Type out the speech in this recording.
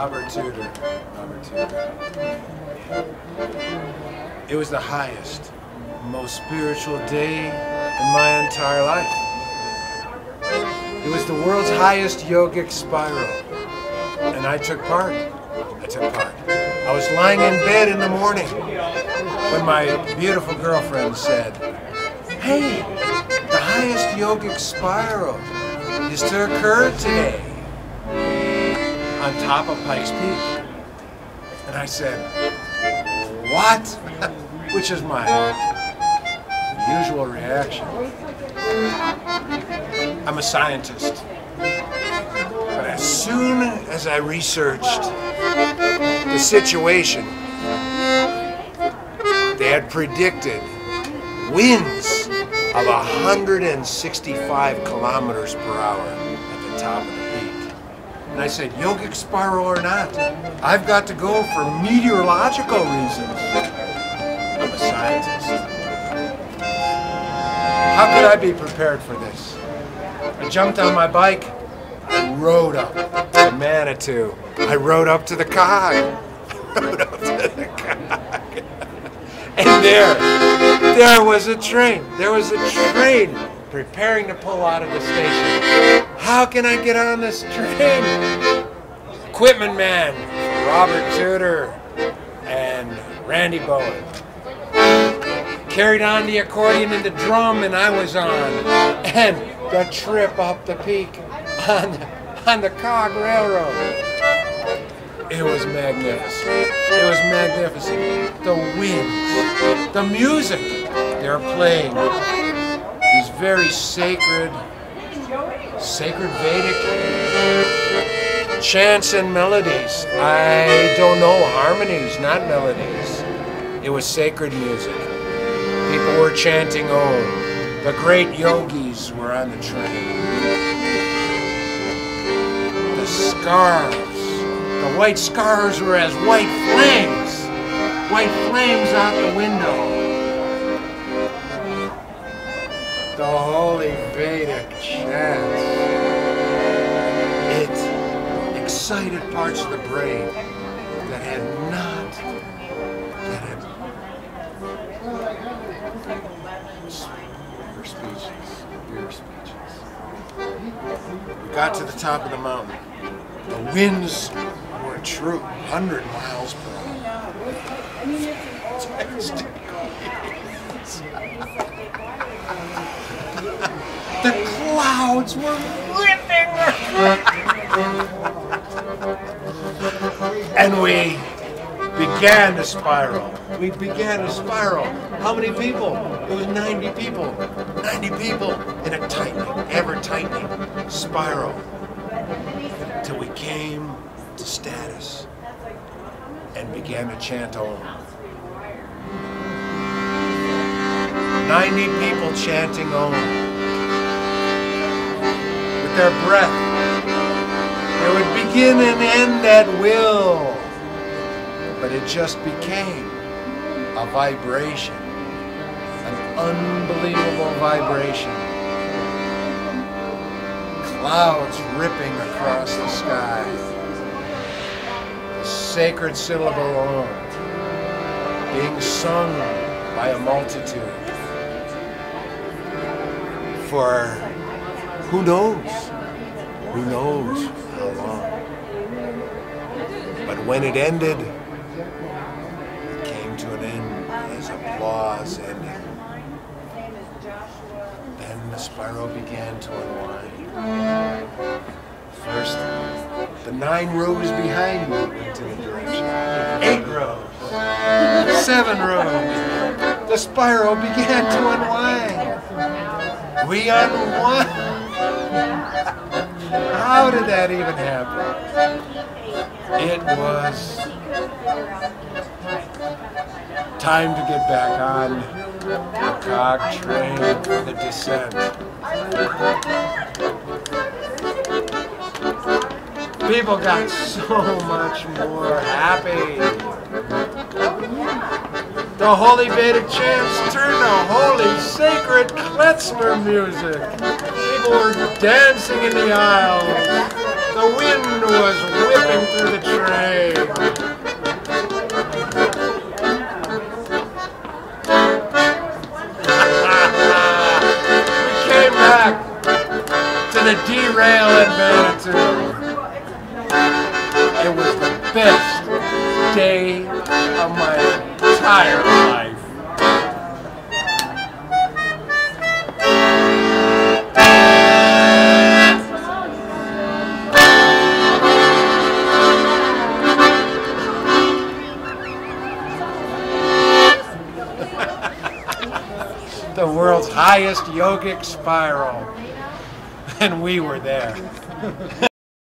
Robert Tudor. Robert Tudor. It was the highest, most spiritual day in my entire life. It was the world's highest yogic spiral, and I took part. I was lying in bed in the morning when my beautiful girlfriend said, "Hey, the highest yogic spiral is to occur today on top of Pikes Peak." And I said, "What?" Which is my usual reaction. I'm a scientist. But as soon as I researched the situation, they had predicted winds of 165 kilometers per hour at the top of the peak. And I said, yogic spiral or not, I've got to go for meteorological reasons. I'm a scientist. How could I be prepared for this? I jumped on my bike and rode up to Manitou. I rode up to the cog. And there was a train. There was a train preparing to pull out of the station. How can I get on this train? Equipment man, Robert Tudor and Randy Bowen carried on the accordion and the drum, and I was on. And the trip up the peak on the cog railroad. It was magnificent. It was magnificent. The winds, the music. They're playing these very sacred Vedic chants and melodies. I don't know, harmonies, not melodies. It was sacred music. People were chanting Om. The great yogis were on the train. The scars, the white scars were as white flames out the window. The holy Vedic chants. It excited parts of the brain that had Your speeches. We got to the top of the mountain. The winds were true, 100 miles per hour. The clouds were ripping. And we began to spiral. How many people? It was 90 people. 90 people in a tightening, ever-tightening spiral. Till we came to status and began to chant Om. 90 people chanting Om. With their breath. They would begin and end at will. But it just became a vibration, an unbelievable vibration. Clouds ripping across the sky. The sacred syllable Om being sung by a multitude for who knows how long. But when it ended, to an end as applause ended. Then the spiral began to unwind. First, the 9 rows behind me went in a direction. 8 rows. 7 rows. The spiral began to unwind. We unwound. How did that even happen? It was time to get back on the cog train for the descent. People got so much more happy. The holy Vedic chants turned to holy, sacred klezmer music. People were dancing in the aisles. The The wind was whipping through the train. We came back to the derail in Manitou. It was the best day of my entire life. The world's highest yogic spiral, and we were there.